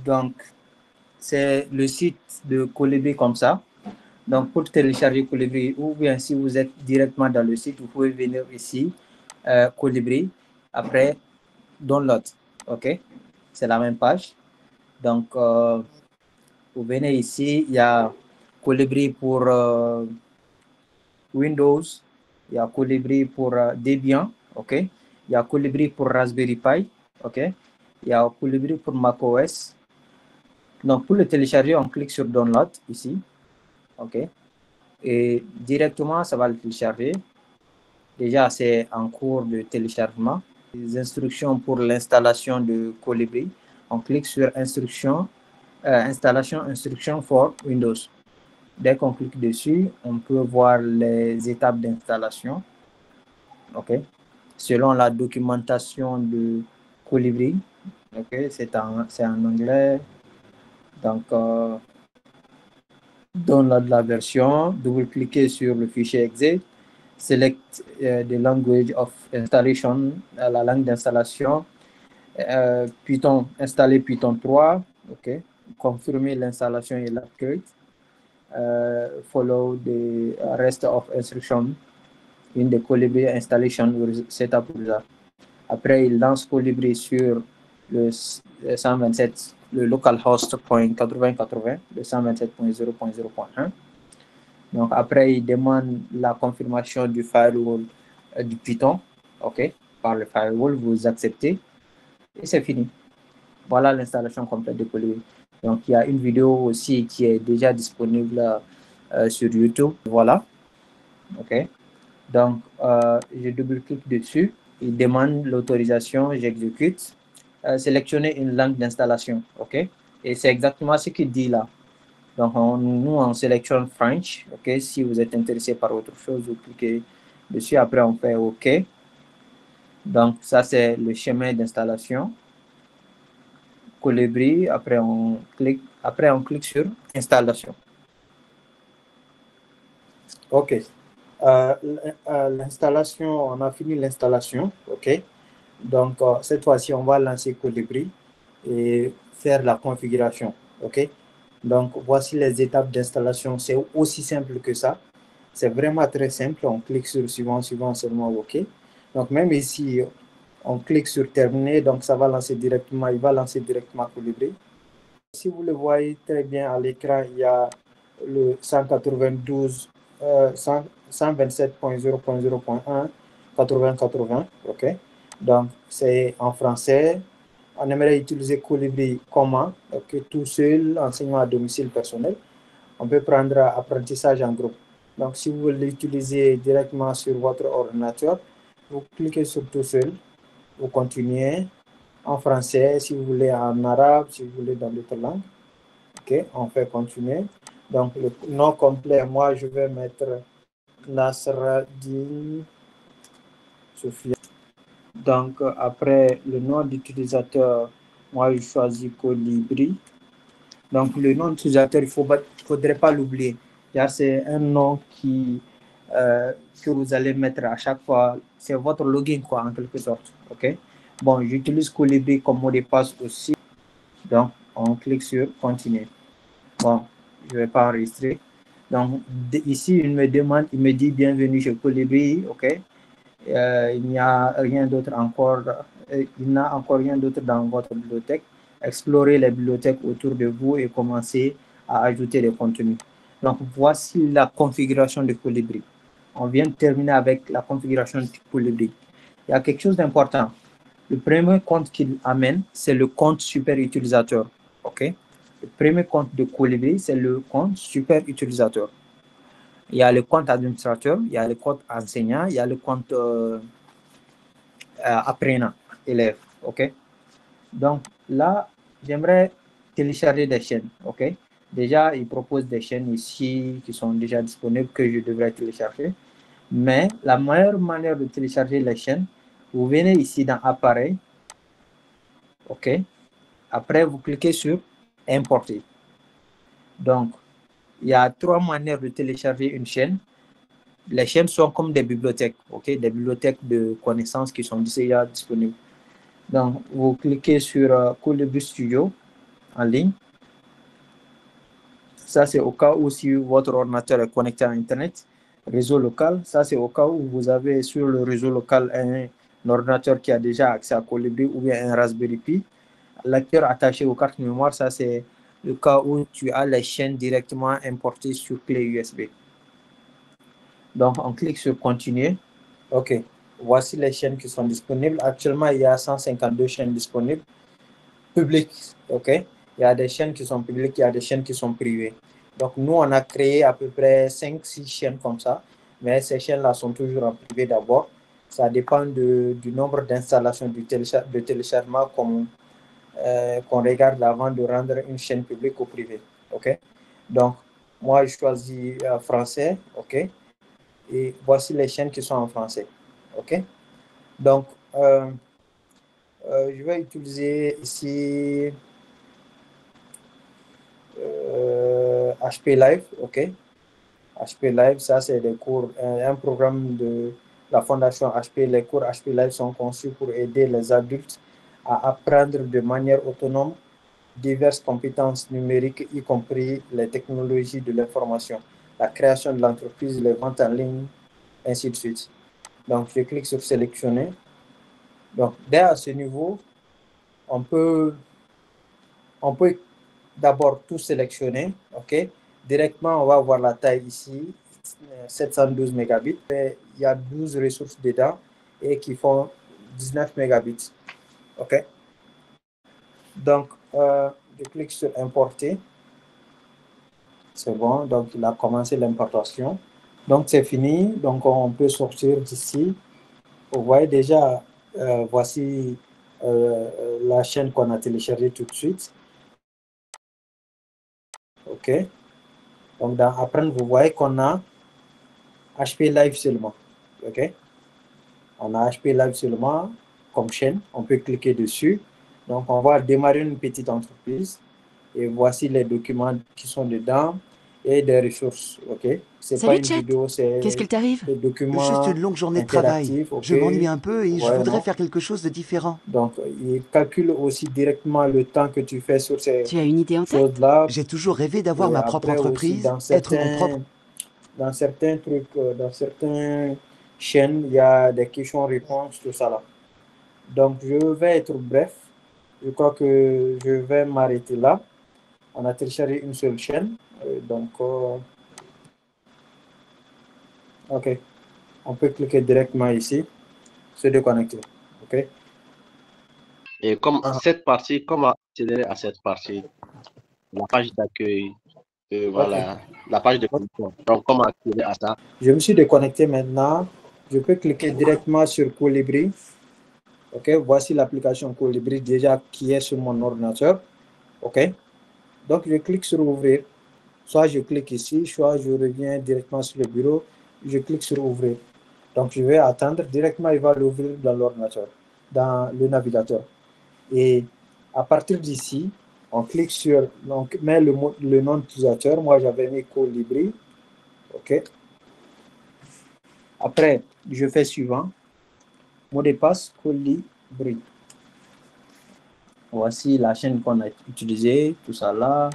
Donc, c'est le site de Colibri comme ça. Donc, pour télécharger Colibri, ou bien si vous êtes directement dans le site, vous pouvez venir ici, Colibri, après Download. OK? C'est la même page. Donc, vous venez ici, il y a Colibri pour Windows, il y a Colibri pour Debian, OK? Il y a Colibri pour Raspberry Pi, OK? Il y a Colibri pour macOS. Donc, pour le télécharger, on clique sur Download ici, OK? Et directement, ça va le télécharger. Déjà, c'est en cours de téléchargement. Les instructions pour l'installation de Colibri. On clique sur Instruction, Installation, Instruction for Windows. Dès qu'on clique dessus, on peut voir les étapes d'installation. OK. Selon la documentation de Colibri. OK. C'est en anglais. Donc, download la version, double-cliquer sur le fichier exe, select the language of installation, la langue d'installation, Python, installer Python 3, OK, confirmer l'installation et l'upgrade, follow the rest of instruction in the Colibri installation setup result. Après, il lance Colibri sur le 127, le localhost 8080, le 127.0.0.1. Donc, après, il demande la confirmation du firewall du Python, OK, par le firewall, vous acceptez, et c'est fini. Voilà l'installation complète de Colibri. Donc, il y a une vidéo aussi qui est déjà disponible sur YouTube. Voilà, OK. Donc, je double-clique dessus. Il demande l'autorisation, j'exécute. Sélectionner une langue d'installation, OK. Et c'est exactement ce qu'il dit là. Donc, nous, on sélectionne French, OK. Si vous êtes intéressé par autre chose, vous cliquez dessus. Après, on fait OK. Donc, ça, c'est le chemin d'installation. Colibri. Après, on clique sur Installation. OK. L'installation, on a fini l'installation, OK. Donc, cette fois-ci, on va lancer Colibri et faire la configuration, OK. Donc, voici les étapes d'installation. C'est aussi simple que ça. C'est vraiment très simple. On clique sur suivant, seulement OK. Donc, même ici, on clique sur terminer. Donc, ça va lancer directement. Il va lancer directement Colibri. Si vous le voyez très bien à l'écran, il y a le 127.0.0.1, 80-80, OK. Donc, c'est en français. On aimerait utiliser Colibri comment? OK, tout seul, enseignement à domicile personnel. On peut prendre apprentissage en groupe. Donc, si vous voulez l'utiliser directement sur votre ordinateur, vous cliquez sur tout seul, vous continuez en français, si vous voulez en arabe, si vous voulez dans d'autres langues. OK, on fait continuer. Donc, le nom complet, moi, je vais mettre Nasradine Sophia. Donc, après le nom d'utilisateur, moi, je choisis Colibri. Donc, le nom d'utilisateur, il ne faudrait pas l'oublier. C'est un nom que vous allez mettre à chaque fois. C'est votre login, quoi, en quelque sorte. OK? Bon, j'utilise Colibri comme mot de passe aussi. Donc, on clique sur Continuer. Bon, je ne vais pas enregistrer. Donc, ici, il me dit bienvenue chez Colibri. OK? Il n'y a rien d'autre encore. Il n'a encore rien d'autre dans votre bibliothèque. Explorez les bibliothèques autour de vous et commencez à ajouter des contenus. Donc, voici la configuration de Colibri. On vient de terminer avec la configuration de Colibri. Il y a quelque chose d'important. Le premier compte qu'il amène, c'est le compte super utilisateur. OK? Le premier compte de Colibri, c'est le compte super utilisateur. Il y a le compte administrateur, il y a le compte enseignant, il y a le compte apprenant, élève. OK? Donc là, j'aimerais télécharger des chaînes. OK? Déjà, il propose des chaînes ici qui sont déjà disponibles que je devrais télécharger. Mais la meilleure manière de télécharger les chaînes, vous venez ici dans Appareil. OK? Après, vous cliquez sur Importer. Donc, il y a 3 manières de télécharger une chaîne. Les chaînes sont comme des bibliothèques, OK? Des bibliothèques de connaissances qui sont déjà disponibles. Donc, vous cliquez sur Colibri Studio en ligne. Ça, c'est au cas où si votre ordinateur est connecté à Internet, réseau local. Ça, c'est au cas où vous avez sur le réseau local un ordinateur qui a déjà accès à Colibri ou bien un Raspberry Pi. Lecteur attaché aux cartes mémoire, ça, c'est le cas où tu as les chaînes directement importées sur clé USB. Donc, on clique sur Continuer. OK. Voici les chaînes qui sont disponibles. Actuellement, il y a 152 chaînes disponibles. Publiques, OK. Il y a des chaînes qui sont publiques, il y a des chaînes qui sont privées. Donc, nous, on a créé à peu près 5-6 chaînes comme ça. Mais ces chaînes-là sont toujours en privé d'abord. Ça dépend du nombre d'installations de téléchargement qu'on regarde avant de rendre une chaîne publique ou privée. OK. Donc, moi, je choisis français. OK. Et voici les chaînes qui sont en français. OK. Donc, je vais utiliser ici HP Live. OK. HP Live, ça c'est des cours, un programme de la fondation HP. Les cours HP Live sont conçus pour aider les adultes à apprendre de manière autonome diverses compétences numériques, y compris les technologies de l'information, la création de l'entreprise, les ventes en ligne, ainsi de suite. Donc, je clique sur sélectionner. Donc, dès à ce niveau, on peut d'abord tout sélectionner. OK. Directement, on va voir la taille ici, 712 mégabits. Et il y a 12 ressources dedans et qui font 19 mégabits. OK. Donc, je clique sur importer. C'est bon. Donc, il a commencé l'importation. Donc, c'est fini. Donc, on peut sortir d'ici. Vous voyez déjà, voici la chaîne qu'on a téléchargée tout de suite. OK. Donc, dans Apprendre, vous voyez qu'on a HP Live seulement. OK. On a HP Live seulement comme chaîne. On peut cliquer dessus. Donc, on va démarrer une petite entreprise. Et voici les documents qui sont dedans et des ressources. OK. C'est pas une vidéo, c'est Qu'est-ce qu'il t'arrive? des documents Juste une longue journée de travail. OK. Je m'ennuie un peu et je voudrais non? faire quelque chose de différent. Donc, il calcule aussi directement le temps que tu fais sur ces Tu as une idée en tête? choses-là. J'ai toujours rêvé d'avoir Et ma propre après aussi, entreprise, être mon propre... dans certains trucs, dans certaines chaînes, il y a des questions-réponses, tout ça là. Donc, je vais être bref. Je crois que je vais m'arrêter là. On a téléchargé une seule chaîne. OK. On peut cliquer directement ici, se déconnecter. OK. Et comme cette partie, comment accéder à cette partie? La page d'accueil, voilà, OK. la page de connexion. Donc, comment accéder à ça? Je me suis déconnecté maintenant. Je peux cliquer directement sur Colibri. OK. Voici l'application Colibri déjà qui est sur mon ordinateur. OK. Donc, je clique sur Ouvrir. Soit je clique ici, soit je reviens directement sur le bureau. Je clique sur Ouvrir. Donc, je vais attendre. Directement, il va l'ouvrir dans l'ordinateur, dans le navigateur. Et à partir d'ici, on clique sur, donc, met le nom d'utilisateur. Moi, j'avais mis Colibri. OK. Après, je fais suivant. Mot de passe, Colibri. Voici la chaîne qu'on a utilisée, tout ça là.